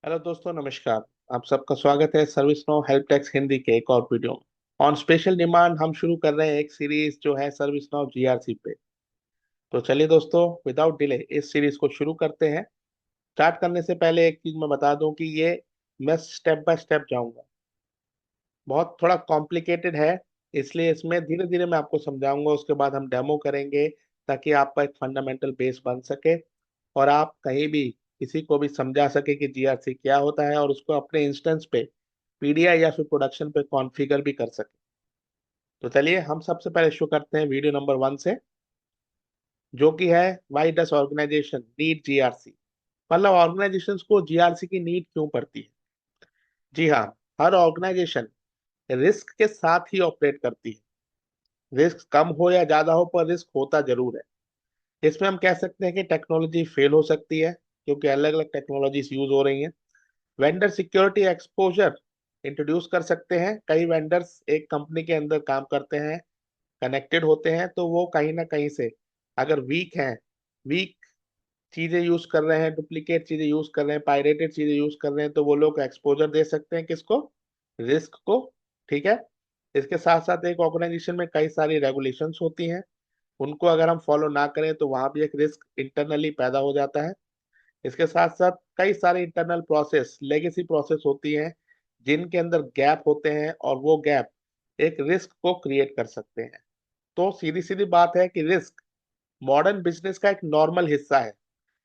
Hello दोस्तों, नमस्कार। आप सबका स्वागत है service now help desk Hindi के एक और वीडियो में। ऑन स्पेशल डिमांड हम शुरू कर रहे हैं एक सीरीज जो है सर्विस नो जीआरसी पे। तो चलिए दोस्तों, विदाउट डिले इस सीरीज को शुरू करते हैं। स्टार्ट करने से पहले एक चीज मैं बता दूं कि ये मैं स्टेप बाय स्टेप जाऊंगा। बहुत थोड़ा कॉम्प्लिकेटेड है, इसलिए इसमें धीरे धीरे मैं आपको समझाऊंगा। उसके बाद हम डेमो करेंगे ताकि आपका एक फंडामेंटल बेस बन सके और आप कहीं भी किसी को भी समझा सके कि जीआरसी क्या होता है और उसको अपने इंस्टेंस पे पीडीआई या फिर प्रोडक्शन पे कॉन्फ़िगर भी कर सके। तो चलिए हम सबसे पहले शुरू करते हैं वीडियो नंबर 1 से, जो कि है why does organisation need GRC. मतलब ऑर्गेनाइजेशंस को जीआरसी की नीड क्यों पड़ती है। जी हाँ, हर ऑर्गेनाइजेशन रिस्क के साथ ही ऑपरेट करती है। रिस्क कम हो या ज्यादा हो, पर रिस्क होता जरूर है। इसमें हम कह सकते हैं कि टेक्नोलॉजी फेल हो सकती है क्योंकि अलग अलग टेक्नोलॉजीज यूज हो रही हैं। वेंडर सिक्योरिटी एक्सपोजर इंट्रोड्यूस कर सकते हैं। कई वेंडर्स एक कंपनी के अंदर काम करते हैं, कनेक्टेड होते हैं, तो वो कहीं ना कहीं से अगर वीक हैं, वीक चीजें यूज कर रहे हैं, डुप्लीकेट चीजें यूज कर रहे हैं, पायरेटेड चीजें यूज कर रहे हैं, तो वो लोग एक्सपोजर दे सकते हैं किसको, रिस्क को। ठीक है। इसके साथ साथ एक ऑर्गेनाइजेशन में कई सारी रेगुलेशंस होती हैं, उनको अगर हम फॉलो ना करें तो वहां भी एक रिस्क इंटरनली पैदा हो जाता है। इसके साथ साथ कई सारे इंटरनल प्रोसेस, लेगेसी प्रोसेस होती हैं जिनके अंदर गैप होते हैं और वो गैप एक रिस्क को क्रिएट कर सकते हैं। तो सीधी सीधी बात है कि रिस्क मॉडर्न बिजनेस का एक नॉर्मल हिस्सा है,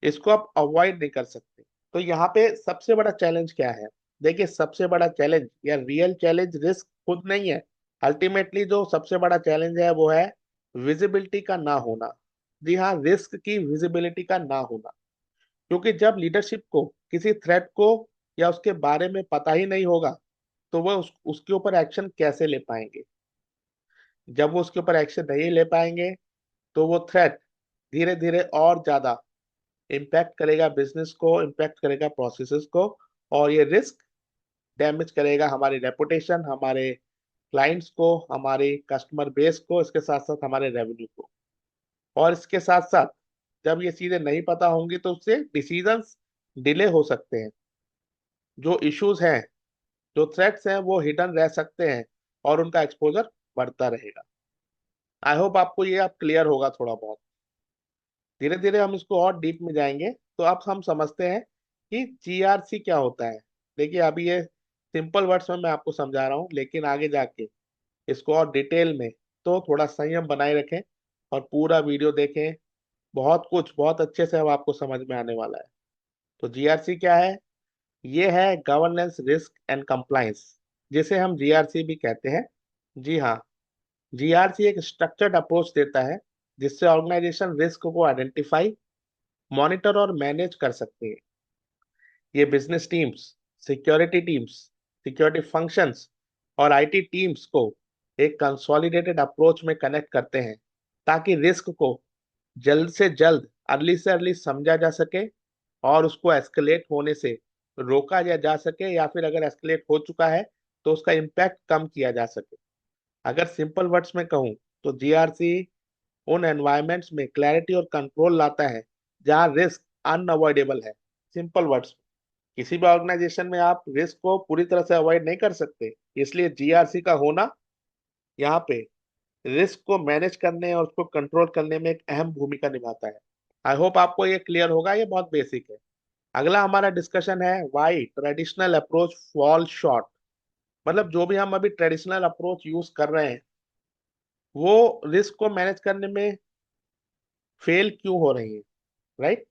इसको आप अवॉइड नहीं कर सकते। तो यहाँ पे सबसे बड़ा चैलेंज क्या है। देखिए, सबसे बड़ा चैलेंज या रियल चैलेंज रिस्क खुद नहीं है। अल्टीमेटली जो सबसे बड़ा चैलेंज है वो है विजिबिलिटी का ना होना। जी हाँ, रिस्क की विजिबिलिटी का ना होना। क्योंकि जब लीडरशिप को किसी थ्रेट को या उसके बारे में पता ही नहीं होगा, तो वह उसके ऊपर एक्शन कैसे ले पाएंगे। जब वो उसके ऊपर एक्शन नहीं ले पाएंगे तो वो थ्रेट धीरे धीरे और ज्यादा इम्पैक्ट करेगा बिजनेस को, इम्पैक्ट करेगा प्रोसेसेस को, और ये रिस्क डैमेज करेगा हमारी रेपुटेशन, हमारे क्लाइंट्स को, हमारे कस्टमर बेस को, इसके साथ साथ हमारे रेवेन्यू को। और इसके साथ साथ जब ये चीजें नहीं पता होंगी तो उससे डिसीजंस डिले हो सकते हैं। जो इश्यूज हैं, जो थ्रेट्स हैं, वो हिडन रह सकते हैं और उनका एक्सपोजर बढ़ता रहेगा। आई होप आपको ये अब क्लियर होगा थोड़ा बहुत। धीरे धीरे हम इसको और डीप में जाएंगे तो अब हम समझते हैं कि जीआरसी क्या होता है। देखिए, अभी ये सिंपल वर्ड्स में मैं आपको समझा रहा हूँ, लेकिन आगे जाके इसको और डिटेल में, तो थोड़ा संयम बनाए रखें और पूरा वीडियो देखें। बहुत कुछ बहुत अच्छे से अब आपको समझ में आने वाला है। तो जीआरसी क्या है। ये है गवर्नेंस रिस्क एंड कंप्लायंस, जिसे हम जीआरसी भी कहते हैं। जी हाँ, जीआरसी एक स्ट्रक्चर्ड अप्रोच देता है जिससे ऑर्गेनाइजेशन रिस्क को आइडेंटिफाई, मॉनिटर और मैनेज कर सकते हैं। ये business teams, security teams, security functions और आईटी टीम्स को एक कंसोलिडेटेड अप्रोच में कनेक्ट करते हैं ताकि रिस्क को जल्द से जल्द, अर्ली से अर्ली समझा जा सके और उसको एस्केलेट होने से रोका जा सके, या फिर अगर एस्केलेट हो चुका है तो उसका इम्पैक्ट कम किया जा सके। अगर सिंपल वर्ड्स में कहूँ तो जीआरसी उन एनवायरमेंट्स में क्लैरिटी और कंट्रोल लाता है जहां रिस्क अनअवॉइडेबल है। सिंपल वर्ड्स, किसी भी ऑर्गेनाइजेशन में आप रिस्क को पूरी तरह से अवॉइड नहीं कर सकते, इसलिए जीआरसी का होना यहाँ पे रिस्क को मैनेज करने और उसको कंट्रोल करने में एक अहम भूमिका निभाता है। आई होप आपको ये क्लियर होगा, ये बहुत बेसिक है। अगला हमारा डिस्कशन है why traditional approach fall short. मतलब जो भी हम अभी ट्रेडिशनल अप्रोच यूज कर रहे हैं वो रिस्क को मैनेज करने में फेल क्यों हो रही है, राइट।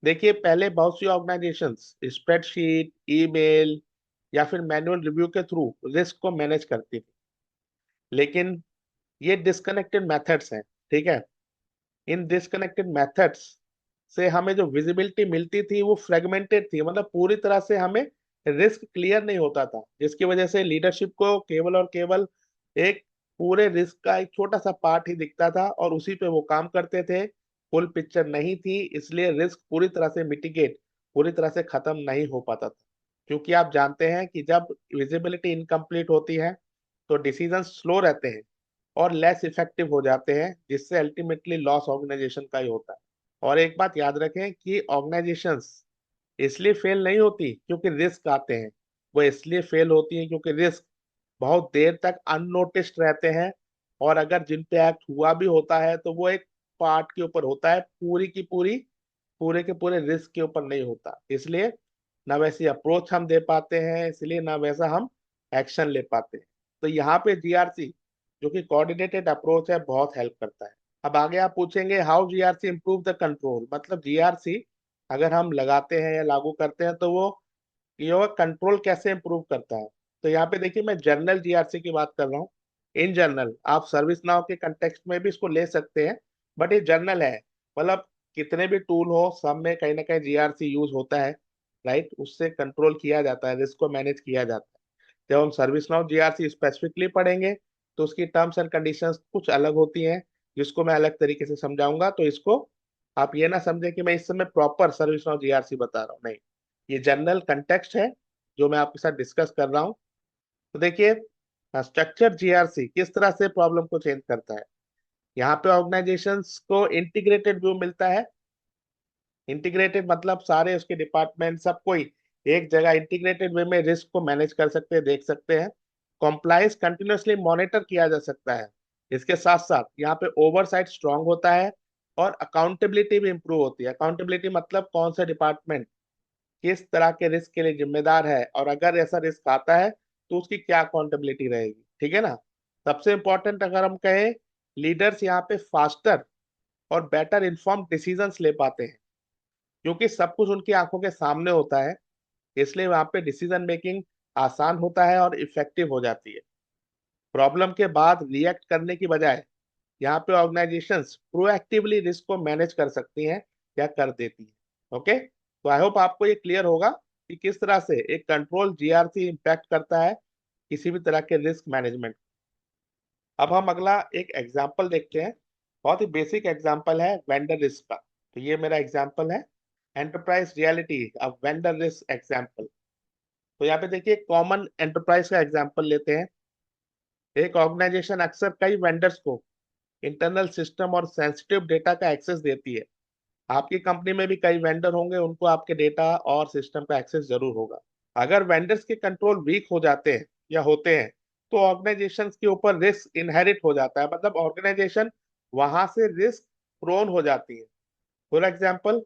देखिए, पहले बहुत सी ऑर्गेनाइजेशंस स्प्रेडशीट, ईमेल या फिर मैनुअल रिव्यू के थ्रू रिस्क को मैनेज करती थी, लेकिन ये डिस्कनेक्टेड मेथड्स हैं। ठीक है। इन डिस्कनेक्टेड मेथड्स से हमें जो विजिबिलिटी मिलती थी वो फ्रेगमेंटेड थी, मतलब पूरी तरह से हमें रिस्क क्लियर नहीं होता था, जिसकी वजह से लीडरशिप को केवल और केवल एक पूरे रिस्क का एक छोटा सा पार्ट ही दिखता था और उसी पे वो काम करते थे। फुल पिक्चर नहीं थी, इसलिए रिस्क पूरी तरह से मिटिगेट, पूरी तरह से खत्म नहीं हो पाता था। क्योंकि आप जानते हैं कि जब विजिबिलिटी इनकम्प्लीट होती है तो डिसीजन स्लो रहते हैं और लेस इफेक्टिव हो जाते हैं, जिससे अल्टीमेटली लॉस ऑर्गेनाइजेशन का ही होता है। और एक बात याद रखें कि ऑर्गेनाइजेशंस इसलिए फेल नहीं होती क्योंकि रिस्क आते हैं, वो इसलिए फेल होती है क्योंकि रिस्क बहुत देर तक अननोटिस्ड रहते हैं। और अगर जिन पे एक्ट हुआ भी होता है तो वो एक पार्ट के ऊपर होता है, पूरी की पूरी पूरे के पूरे रिस्क के ऊपर नहीं होता। इसलिए ना वैसी अप्रोच हम दे पाते हैं, इसलिए ना वैसा हम एक्शन ले पाते हैं। तो यहाँ पे जीआरसी जो कि कोऑर्डिनेटेड अप्रोच है बहुत हेल्प करता है। अब आगे आप पूछेंगे how GRC improve the control, मतलब जीआरसी अगर हम लगाते हैं या लागू करते हैं तो वो ये कंट्रोल कैसे इंप्रूव करता है। तो यहाँ पे देखिए मैं जनरल जीआरसी की बात कर रहा हूँ। इन जनरल आप सर्विस नाउ के कंटेक्स्ट में भी इसको ले सकते हैं, बट ये जनरल है। मतलब कितने भी टूल हो सब में कहीं ना कहीं जीआरसी यूज होता है, राइट। उससे कंट्रोल किया जाता है, रिस्क को मैनेज किया जाता है। जब हम सर्विस नाउ जीआरसी स्पेसिफिकली पढ़ेंगे तो उसकी टर्म्स एंड कंडीशंस कुछ अलग होती हैं, जिसको मैं अलग तरीके से समझाऊंगा। तो इसको आप ये ना समझे कि मैं इस समय प्रॉपर सर्विस नाउ जीआरसी बता रहा हूँ, नहीं। ये जनरल कंटेक्स्ट है जो मैं आपके साथ डिस्कस कर रहा हूँ। तो देखिए स्ट्रक्चर जीआरसी किस तरह से प्रॉब्लम को चेंज करता है। यहाँ पे ऑर्गेनाइजेशंस को इंटीग्रेटेड व्यू मिलता है। इंटीग्रेटेड मतलब सारे उसके डिपार्टमेंट सब कोई एक जगह इंटीग्रेटेड वे में रिस्क को मैनेज कर सकते हैं, देख सकते हैं। कॉम्प्लायंस कंटिन्यूअसली मॉनिटर किया जा सकता है। इसके साथ साथ यहाँ पे ओवरसाइट स्ट्रांग होता है और अकाउंटेबिलिटी भी इंप्रूव होती है। अकाउंटेबिलिटी मतलब कौन सा डिपार्टमेंट किस तरह के रिस्क के लिए जिम्मेदार है, और अगर ऐसा रिस्क आता है तो उसकी क्या अकाउंटेबिलिटी रहेगी, ठीक है ना। सबसे इंपॉर्टेंट अगर हम कहें, लीडर्स यहाँ पे फास्टर और बेटर इन्फॉर्म डिसीजंस ले पाते हैं क्योंकि सब कुछ उनकी आंखों के सामने होता है। इसलिए वहां पे डिसीजन मेकिंग आसान होता है और इफेक्टिव हो जाती है। प्रॉब्लम के बाद रिएक्ट करने की बजाय यहाँ पे ऑर्गेनाइजेशंस प्रोएक्टिवली रिस्क को मैनेज कर सकती हैं या कर देती हैं। ओके, तो आई होप आपको ये क्लियर होगा कि किस तरह से एक कंट्रोल जीआरसी इम्पैक्ट करता है किसी भी तरह के रिस्क मैनेजमेंट। अब हम अगला एक एग्जाम्पल देखते हैं। बहुत ही बेसिक एग्जाम्पल है वेंडर रिस्क का। तो ये मेरा एग्जाम्पल है एंटरप्राइज रियलिटी अब वेंडर रिस्क एग्जाम्पल। तो यहाँ पे देखिए कॉमन एंटरप्राइज का एग्जाम्पल लेते हैं। एक ऑर्गेनाइजेशन अक्सर कई वेंडर्स को इंटरनल सिस्टम और सेंसिटिव डेटा का एक्सेस देती है। आपकी कंपनी में भी कई वेंडर होंगे, उनको आपके डेटा और सिस्टम का एक्सेस जरूर होगा। अगर वेंडर्स के कंट्रोल वीक हो जाते हैं या होते हैं तो ऑर्गेनाइजेशन के ऊपर रिस्क इनहेरिट हो जाता है, मतलब ऑर्गेनाइजेशन वहां से रिस्क प्रोन हो जाती है। फॉर एग्जाम्पल,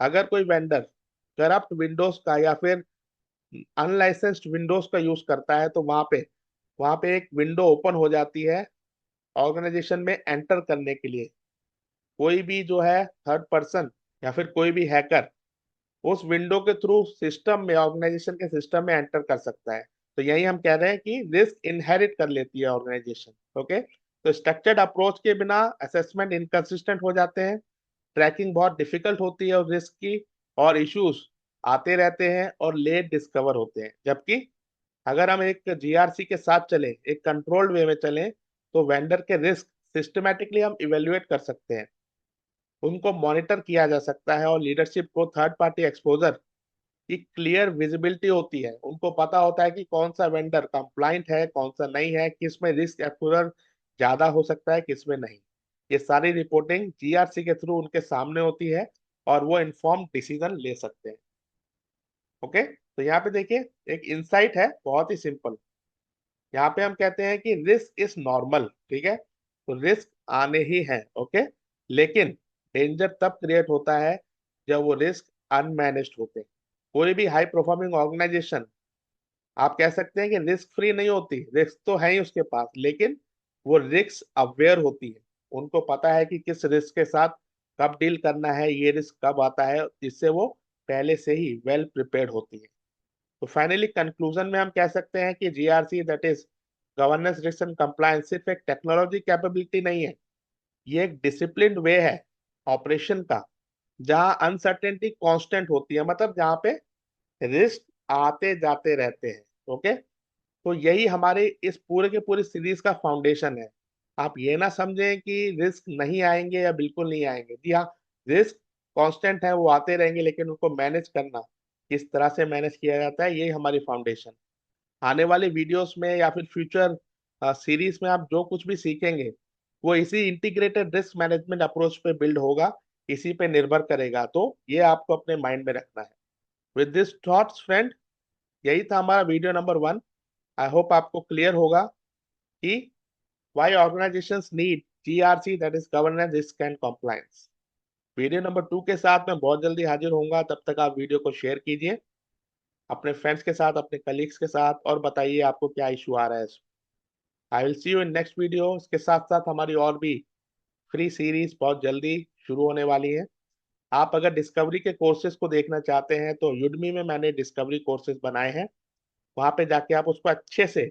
अगर कोई वेंडर करप्ट विंडोज का या फिर अनलाइसेंस्ड विंडोज का यूज करता है तो वहां पे एक विंडो ओपन हो जाती है ऑर्गेनाइजेशन में एंटर करने के लिए। कोई भी जो है थर्ड पर्सन या फिर कोई भी हैकर उस विंडो के थ्रू सिस्टम में ऑर्गेनाइजेशन के सिस्टम में एंटर कर सकता है। तो यही हम कह रहे हैं कि रिस्क इनहेरिट कर लेती है ऑर्गेनाइजेशन। ओके, तो स्ट्रक्चर्ड अप्रोच के बिना असेसमेंट इनकंसिस्टेंट हो जाते हैं, ट्रैकिंग बहुत डिफिकल्ट होती है और रिस्क की, और इश्यूज आते रहते हैं और लेट डिस्कवर होते हैं। जबकि अगर हम एक जीआरसी के साथ चले, एक कंट्रोल्ड वे में चलें, तो वेंडर के रिस्क सिस्टमेटिकली हम इवेल्युएट कर सकते हैं, उनको मॉनिटर किया जा सकता है, और लीडरशिप को थर्ड पार्टी एक्सपोजर की क्लियर विजिबिलिटी होती है। उनको पता होता है कि कौन सा वेंडर कंप्लाइंट है, कौन सा नहीं है, किस में रिस्क एक्सपोजर ज्यादा हो सकता है, किस में नहीं। ये सारी रिपोर्टिंग जीआरसी के थ्रू उनके सामने होती है और वो इन्फॉर्म डिसीजन ले सकते हैं। ओके, तो यहाँ पे देखिए एक इंसाइट है बहुत ही सिंपल। यहाँ पे हम कहते हैं कि रिस्क इज नॉर्मल, ठीक है। तो रिस्क आने ही है, ओके। लेकिन डेंजर तब क्रिएट होता है जब वो रिस्क अनमैनेज्ड होते हैं। कोई भी हाई परफॉर्मिंग ऑर्गेनाइजेशन आप कह सकते हैं कि रिस्क फ्री नहीं होती, रिस्क तो है ही उसके पास, लेकिन वो रिस्क अवेयर होती है। उनको पता है कि किस रिस्क के साथ कब डील करना है, ये रिस्क कब आता है, जिससे वो पहले से ही वेल प्रिपेयर्ड होती है। तो फाइनली कंक्लूजन में हम कह सकते हैं कि GRC that is governance risk and compliance सिर्फ एक टेक्नोलॉजी कैपेबिलिटी नहीं है, ये एक डिसिप्लिन्ड वे है ऑपरेशन का, जहां अनसर्टेनिटी कांस्टेंट होती है, मतलब जहां पे रिस्क आते जाते रहते हैं। ओके, तो यही हमारे इस पूरे के पूरी सीरीज का फाउंडेशन है। आप ये ना समझें कि रिस्क नहीं आएंगे या बिल्कुल नहीं आएंगे। जी हाँ, रिस्क कांस्टेंट है, वो आते रहेंगे, लेकिन उनको मैनेज करना, किस तरह से मैनेज किया जाता है, ये हमारी फाउंडेशन। आने वाले वीडियोस में या फिर फ्यूचर सीरीज में आप जो कुछ भी सीखेंगे वो इसी इंटीग्रेटेड रिस्क मैनेजमेंट अप्रोच पे बिल्ड होगा, इसी पे निर्भर करेगा। तो ये आपको अपने माइंड में रखना है। विद दिस थॉट्स फ्रेंड, यही था हमारा वीडियो नंबर 1। आई होप आपको क्लियर होगा कि why organisations need GRC, that is governance, risk and compliance. Video number 2 के साथ मैं बहुत जल्दी हाजिर होऊंगा। तब तक आप वीडियो को शेयर कीजिए अपने फ्रेंड्स के साथ, अपने कलीग्स के साथ, और बताइए आपको क्या इशू आ रहा है। I will see you in next video. इसके साथ साथ हमारी और भी फ्री सीरीज बहुत जल्दी शुरू होने वाली है। आप अगर डिस्कवरी के कोर्सेज को देखना चाहते हैं तो युडमी में मैंने डिस्कवरी कोर्सेज बनाए हैं। वहां पे जाके आप उसको अच्छे से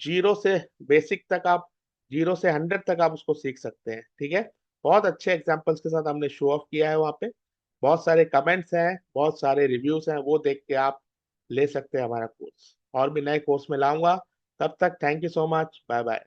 जीरो से बेसिक तक आप, 0 से 100 तक आप उसको सीख सकते हैं। ठीक है, बहुत अच्छे एग्जाम्पल्स के साथ हमने शो ऑफ किया है वहाँ पे। बहुत सारे कमेंट्स हैं, बहुत सारे रिव्यूज हैं, वो देख के आप ले सकते हैं हमारा कोर्स। और भी नए कोर्स में लाऊंगा। तब तक thank you so much, bye bye.